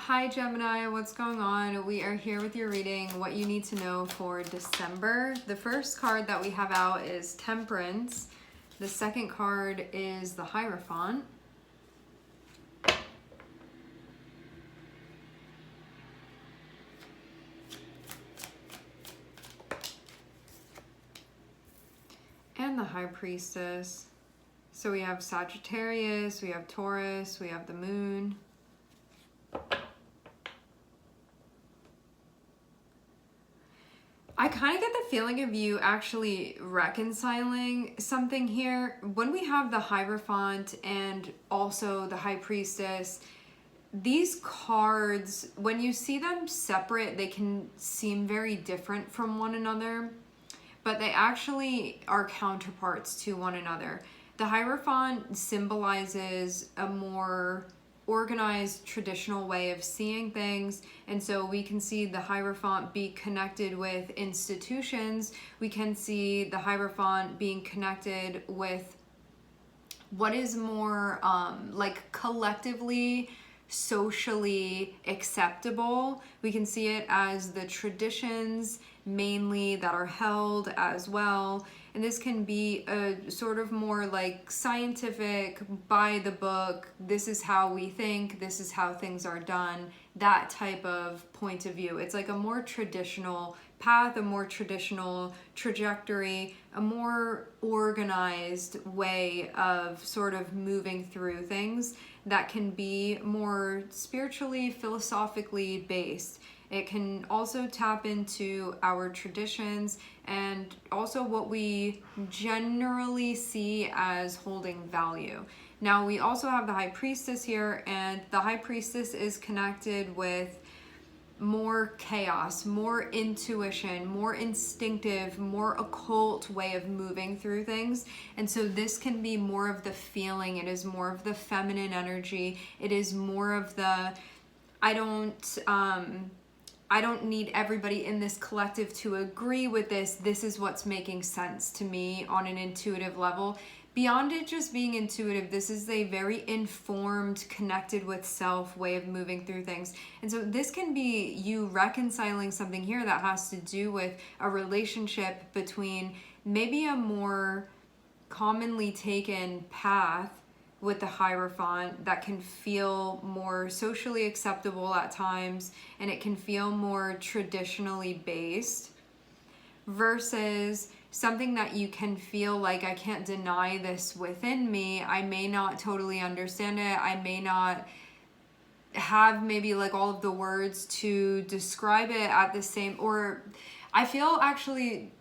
Hi Gemini, what's going on? We are here with your reading, what you need to know for December. The first card that we have out is Temperance. The second card is the Hierophant. And the High Priestess. So we have Sagittarius, we have Taurus, we have the Moon. I kind of get the feeling of you actually reconciling something here. When we have the Hierophant and also the High Priestess, these cards, when you see them separate, they can seem very different from one another, but they actually are counterparts to one another. The Hierophant symbolizes a more organized, traditional way of seeing things, and so we can see the Hierophant be connected with institutions. We can see the Hierophant being connected with what is more like collectively socially acceptable. We can see it as the traditions mainly that are held as well, and this can be a sort of more like scientific, by the book, this is how we think, this is how things are done, that type of point of view. It's like a more traditional path, a more traditional trajectory, a more organized way of sort of moving through things that can be more spiritually, philosophically based. It can also tap into our traditions and also what we generally see as holding value. Now, we also have the High Priestess here, and the High Priestess is connected with more chaos, more intuition, more instinctive, more occult way of moving through things. And so this can be more of the feeling. It is more of the feminine energy. It is more of the, I don't need everybody in this collective to agree with this. This is what's making sense to me on an intuitive level. Beyond it just being intuitive, this is a very informed, connected with self way of moving through things. And so this can be you reconciling something here that has to do with a relationship between maybe a more commonly taken path with the Hierophant that can feel more socially acceptable at times, and it can feel more traditionally based, versus something that you can feel like, I can't deny this within me. I may not totally understand it. I may not have maybe like all of the words to describe it at the same, or I feel actually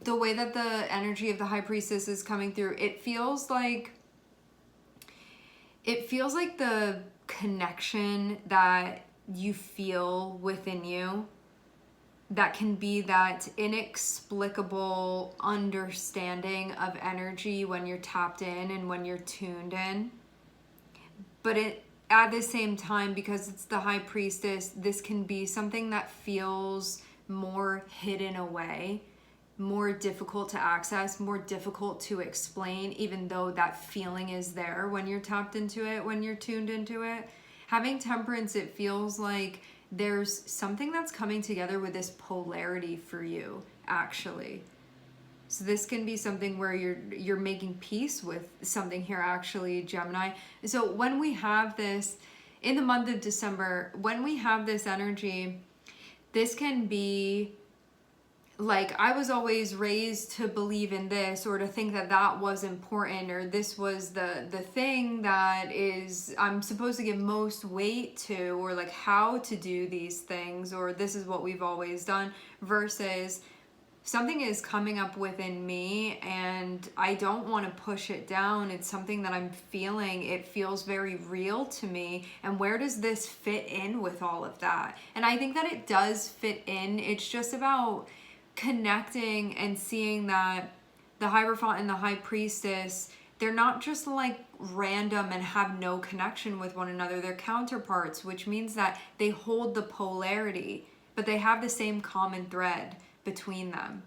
the way that the energy of the High Priestess is coming through, it feels like the connection that you feel within you, that can be that inexplicable understanding of energy when you're tapped in and when you're tuned in. But at the same time, because it's the High Priestess, this can be something that feels more hidden away, more difficult to access, more difficult to explain, even though that feeling is there when you're tapped into it, when you're tuned into it. Having Temperance, it feels like there's something that's coming together with this polarity for you, actually. So this can be something where you're making peace with something here, actually, Gemini. So when we have this in the month of December, when we have this energy, this can be like, I was always raised to believe in this, or to think that that was important, or this was the thing that is I'm supposed to give most weight to, or like how to do these things, or this is what we've always done, versus something is coming up within me and I don't want to push it down. It's something that I'm feeling. It feels very real to me. And where does this fit in with all of that? And I think that it does fit in. It's just about connecting and seeing that the Hierophant and the High Priestess, they're not just like random and have no connection with one another. They're counterparts, which means that they hold the polarity, but they have the same common thread between them.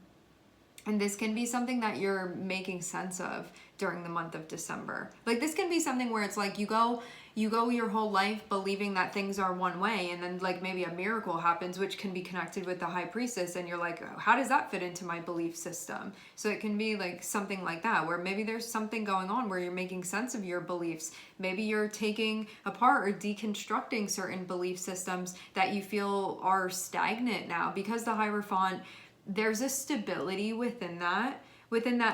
And this can be something that you're making sense of during the month of December. Like this can be something where it's like you go your whole life believing that things are one way, and then like maybe a miracle happens, which can be connected with the high priestess, and you're like, how does that fit into my belief system? So it can be like something like that, where maybe there's something going on where you're making sense of your beliefs. Maybe you're taking apart or deconstructing certain belief systems that you feel are stagnant now, because the Hierophant, there's a stability within that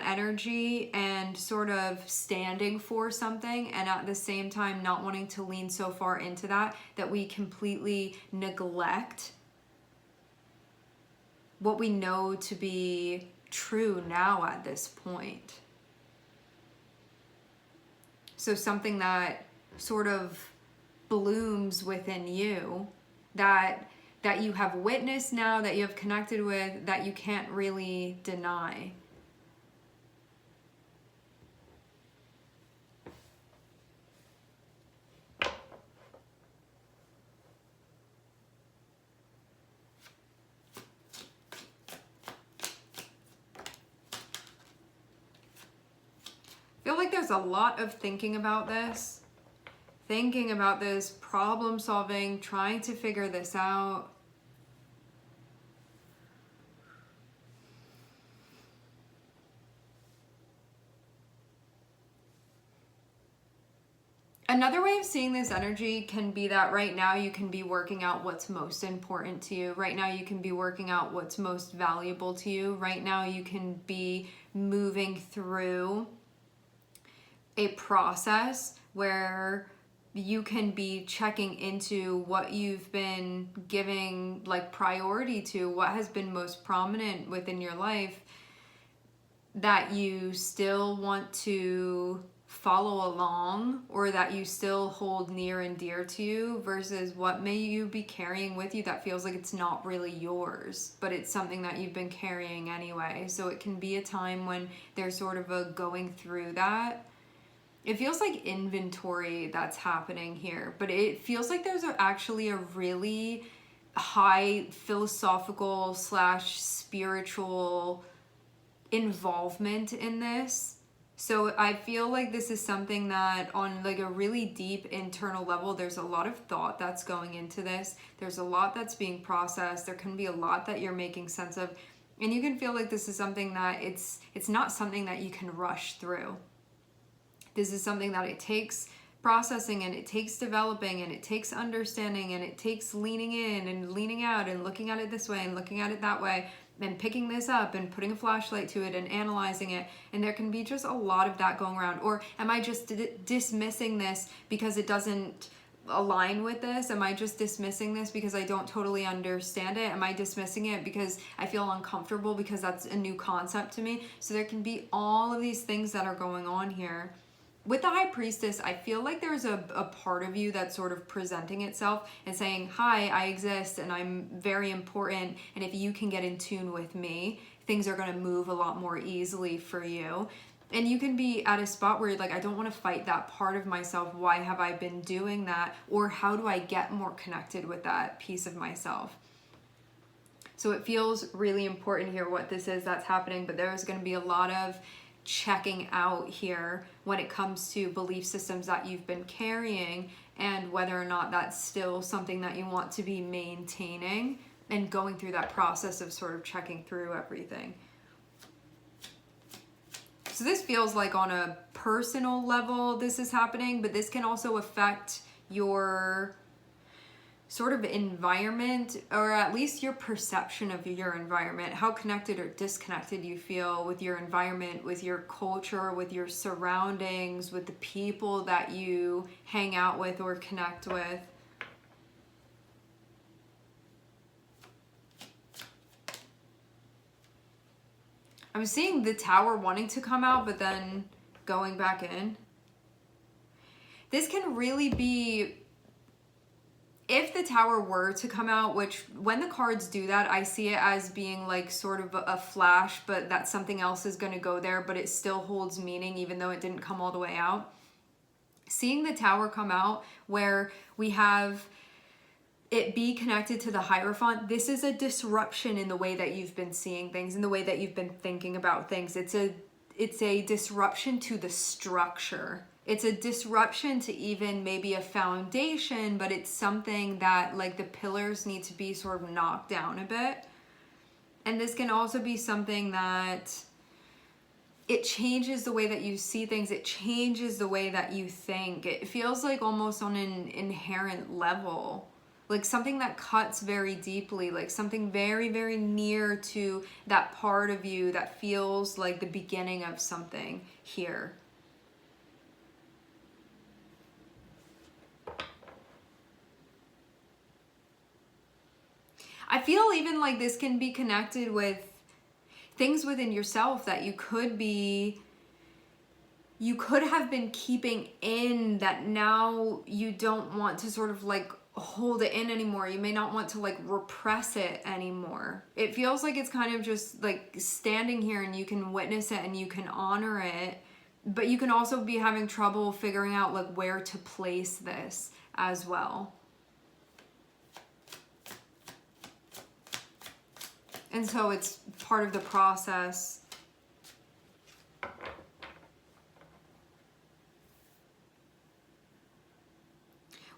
energy, and sort of standing for something, and at the same time not wanting to lean so far into that we completely neglect what we know to be true now at this point. So something that sort of blooms within you, that you have witnessed now, that you have connected with, that you can't really deny. I feel like there's a lot of thinking about this, problem solving, trying to figure this out. Another way of seeing this energy can be that right now you can be working out what's most important to you. Right now you can be working out what's most valuable to you. Right now you can be moving through a process where you can be checking into what you've been giving like priority to, what has been most prominent within your life, that you still want to follow along, or that you still hold near and dear to you, versus what may you be carrying with you that feels like it's not really yours, but it's something that you've been carrying anyway. So it can be a time when there's sort of a going through that. It feels like inventory that's happening here, but it feels like there's actually a really high philosophical / spiritual involvement in this. So I feel like this is something that on like a really deep internal level, there's a lot of thought that's going into this. There's a lot that's being processed. There can be a lot that you're making sense of. And you can feel like this is something that it's not something that you can rush through. This is something that it takes processing, and it takes developing, and it takes understanding, and it takes leaning in and leaning out and looking at it this way and looking at it that way, and picking this up and putting a flashlight to it and analyzing it. And there can be just a lot of that going around. Or am I just dismissing this because it doesn't align with this? Am I just dismissing this because I don't totally understand it? Am I dismissing it because I feel uncomfortable because that's a new concept to me? So there can be all of these things that are going on here. With the High Priestess, I feel like there's a part of you that's sort of presenting itself and saying, hi, I exist and I'm very important, and if you can get in tune with me, things are going to move a lot more easily for you. And you can be at a spot where you're like, I don't want to fight that part of myself. Why have I been doing that? Or how do I get more connected with that piece of myself? So it feels really important here what this is that's happening, but there's going to be a lot of checking out here when it comes to belief systems that you've been carrying, and whether or not that's still something that you want to be maintaining, and going through that process of sort of checking through everything. So this feels like on a personal level this is happening, but this can also affect your sort of environment, or at least your perception of your environment, how connected or disconnected you feel with your environment, with your culture, with your surroundings, with the people that you hang out with or connect with. I'm seeing the Tower wanting to come out, but then going back in. This can really be, if the Tower were to come out, which when the cards do that, I see it as being like sort of a flash, but that something else is going to go there, but it still holds meaning even though it didn't come all the way out. Seeing the Tower come out where we have it be connected to the Hierophant. This is a disruption in the way that you've been seeing things, in the way that you've been thinking about things. It's a disruption to the structure. It's a disruption to even maybe a foundation, but it's something that like the pillars need to be sort of knocked down a bit. And this can also be something that it changes the way that you see things. It changes the way that you think. It feels like almost on an inherent level, like something that cuts very deeply, like something very, very near to that part of you that feels like the beginning of something here. I feel even like this can be connected with things within yourself that you could have been keeping in, that now you don't want to sort of like hold it in anymore. You may not want to like repress it anymore. It feels like it's kind of just like standing here and you can witness it and you can honor it, but you can also be having trouble figuring out like where to place this as well. And so it's part of the process.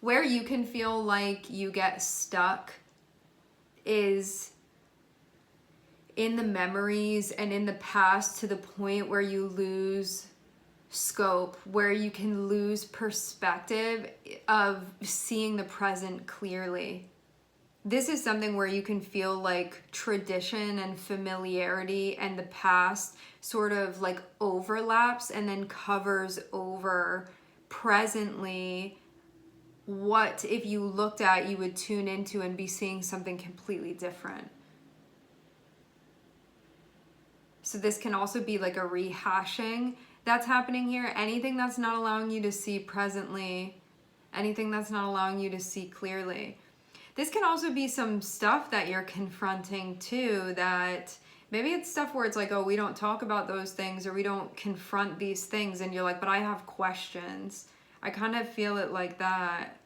Where you can feel like you get stuck is in the memories and in the past, to the point where you lose scope, where you can lose perspective of seeing the present clearly. This is something where you can feel like tradition and familiarity and the past sort of like overlaps and then covers over presently what, if you looked at, you would tune into and be seeing something completely different. So this can also be like a rehashing that's happening here. Anything that's not allowing you to see presently, anything that's not allowing you to see clearly. This can also be some stuff that you're confronting too, that maybe it's stuff where it's like, oh, we don't talk about those things, or we don't confront these things, and you're like, but I have questions. I kind of feel it like that.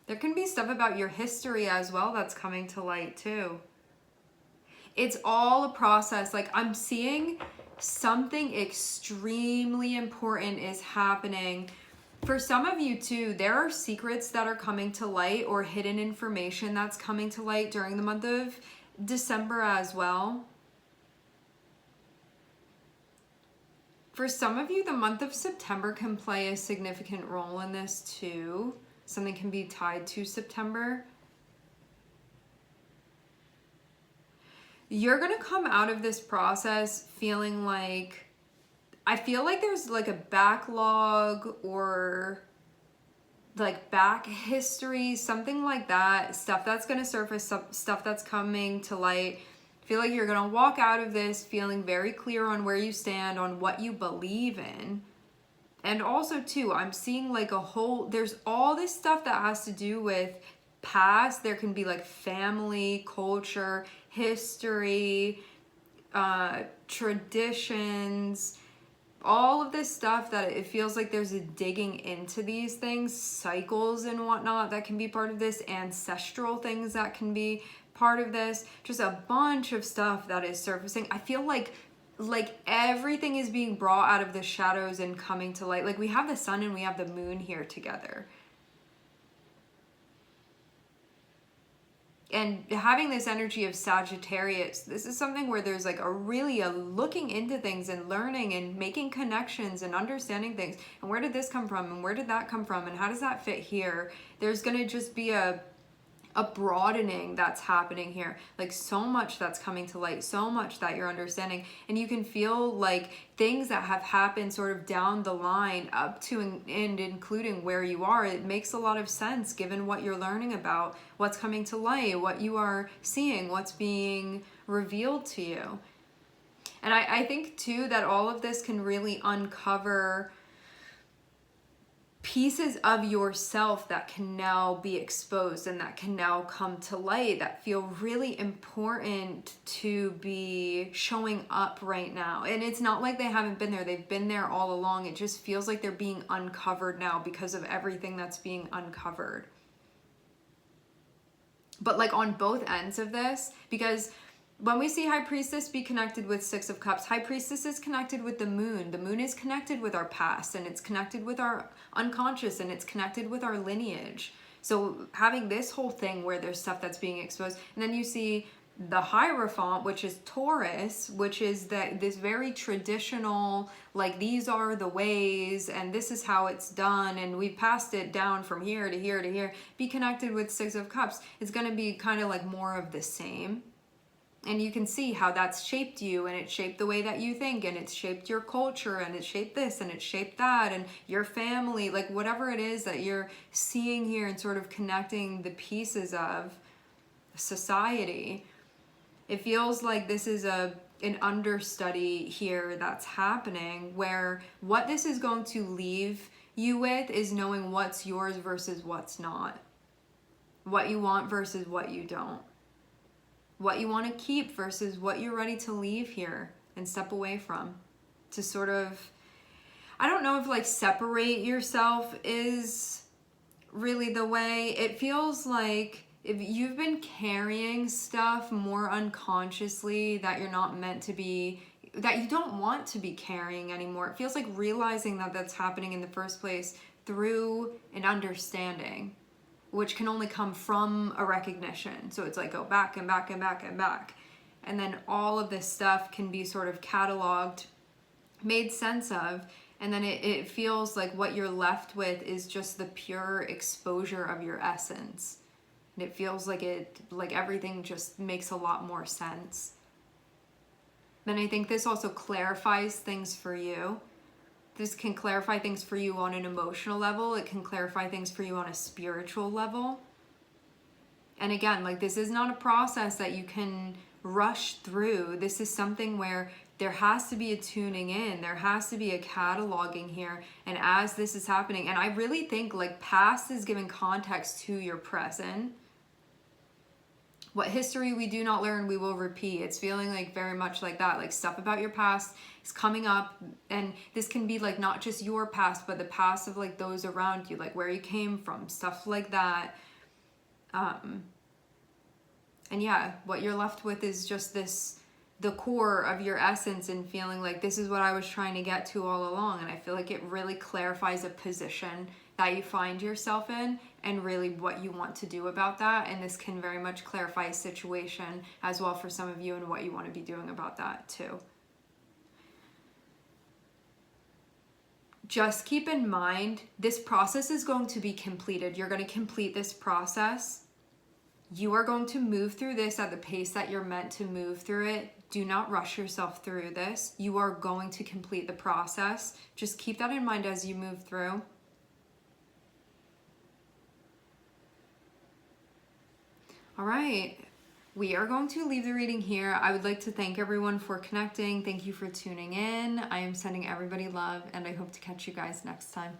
There can be stuff about your history as well that's coming to light too. It's all a process. Like, I'm seeing something extremely important is happening. For some of you too, there are secrets that are coming to light, or hidden information that's coming to light during the month of December as well. For some of you, the month of September can play a significant role in this too. Something can be tied to September. You're going to come out of this process feeling like, I feel like there's like a backlog or like back history, something like that, stuff that's going to surface, stuff that's coming to light. I feel like you're going to walk out of this feeling very clear on where you stand, on what you believe in. And also too, I'm seeing like there's all this stuff that has to do with past. There can be like family, culture, history, traditions, all of this stuff that it feels like there's a digging into these things, cycles and whatnot that can be part of this, ancestral things that can be part of this, just a bunch of stuff that is surfacing. I feel like everything is being brought out of the shadows and coming to light. Like, we have the sun and we have the moon here together. And having this energy of Sagittarius, this is something where there's like a looking into things and learning and making connections and understanding things. And where did this come from? And where did that come from? And how does that fit here? There's going to just be a broadening that's happening here. Like, so much that's coming to light, so much that you're understanding. And you can feel like things that have happened sort of down the line up to and including where you are. It makes a lot of sense given what you're learning about, what's coming to light, what you are seeing, what's being revealed to you. And I think too that all of this can really uncover pieces of yourself that can now be exposed and that can now come to light that feel really important to be showing up right now. And it's not like they haven't been there. They've been there all along. It just feels like they're being uncovered now because of everything that's being uncovered. But like on both ends of this, because when we see High Priestess be connected with Six of Cups, High Priestess is connected with the Moon. The Moon is connected with our past, and it's connected with our unconscious, and it's connected with our lineage. So having this whole thing where there's stuff that's being exposed, and then you see the Hierophant, which is Taurus, which is this very traditional, like these are the ways and this is how it's done and we've passed it down from here to here to here. Be connected with Six of Cups. It's going to be kind of like more of the same. And you can see how that's shaped you, and it shaped the way that you think, and it's shaped your culture, and it shaped this, and it shaped that, and your family, like whatever it is that you're seeing here and sort of connecting the pieces of society. It feels like this is an understudy here that's happening, where what this is going to leave you with is knowing what's yours versus what's not. What you want versus what you don't. What you want to keep versus what you're ready to leave here and step away from. To sort of, I don't know if like separate yourself is really the way. It feels like if you've been carrying stuff more unconsciously that you're not meant to be, that you don't want to be carrying anymore. It feels like realizing that that's happening in the first place through an understanding, which can only come from a recognition. So it's like go back and back and back and back. And then all of this stuff can be sort of cataloged, made sense of, and then it feels like what you're left with is just the pure exposure of your essence. And it feels like everything just makes a lot more sense. Then I think this also clarifies things for you. This can clarify things for you on an emotional level. It can clarify things for you on a spiritual level. And again, like this is not a process that you can rush through. This is something where there has to be a tuning in. There has to be a cataloging here. And as this is happening, and I really think like past is giving context to your present. What history we do not learn, we will repeat. It's feeling like very much like that. Like stuff about your past is coming up. And this can be like not just your past, but the past of like those around you. Like where you came from. Stuff like that. And yeah, what you're left with is just this, the core of your essence, and feeling like this is what I was trying to get to all along. And I feel like it really clarifies a position that you find yourself in and really what you want to do about that. And this can very much clarify a situation as well for some of you and what you want to be doing about that too. Just keep in mind, this process is going to be completed. You're going to complete this process. You are going to move through this at the pace that you're meant to move through it. Do not rush yourself through this. You are going to complete the process. Just keep that in mind as you move through. All right, we are going to leave the reading here. I would like to thank everyone for connecting. Thank you for tuning in. I am sending everybody love, and I hope to catch you guys next time.